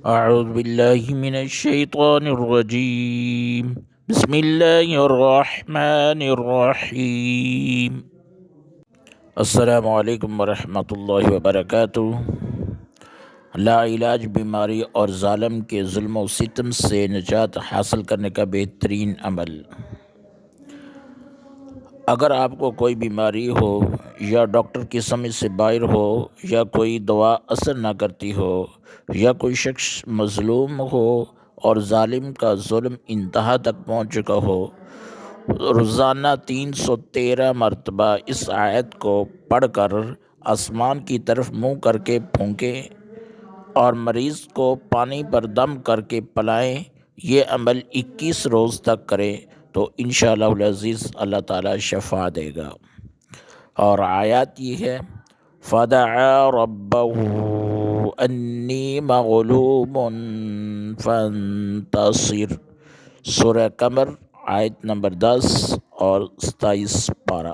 اعوذ باللہ من الشیطان الرجیم بسم اللہ الرحمن الرحیم۔ السلام علیکم ورحمۃ اللہ وبرکاتہ۔ لا علاج بیماری اور ظالم کے ظلم و ستم سے نجات حاصل کرنے کا بہترین عمل۔ اگر آپ کو کوئی بیماری ہو یا ڈاکٹر کی سمجھ سے باہر ہو یا کوئی دوا اثر نہ کرتی ہو یا کوئی شخص مظلوم ہو اور ظالم کا ظلم انتہا تک پہنچ چکا ہو، روزانہ 313 مرتبہ اس آیت کو پڑھ کر آسمان کی طرف منہ کر کے پھونکیں اور مریض کو پانی پر دم کر کے پلائیں۔ یہ عمل 21 روز تک کریں تو انشاءاللہ العزیز اللہ تعالیٰ شفا دے گا۔ اور آیات یہ ہے: فَدَعَا رَبَّهُ أَنِّي مَغْلُوبٌ فَانتَصِرْ۔ سورہ قمر آیت نمبر 10 اور 27 پارہ۔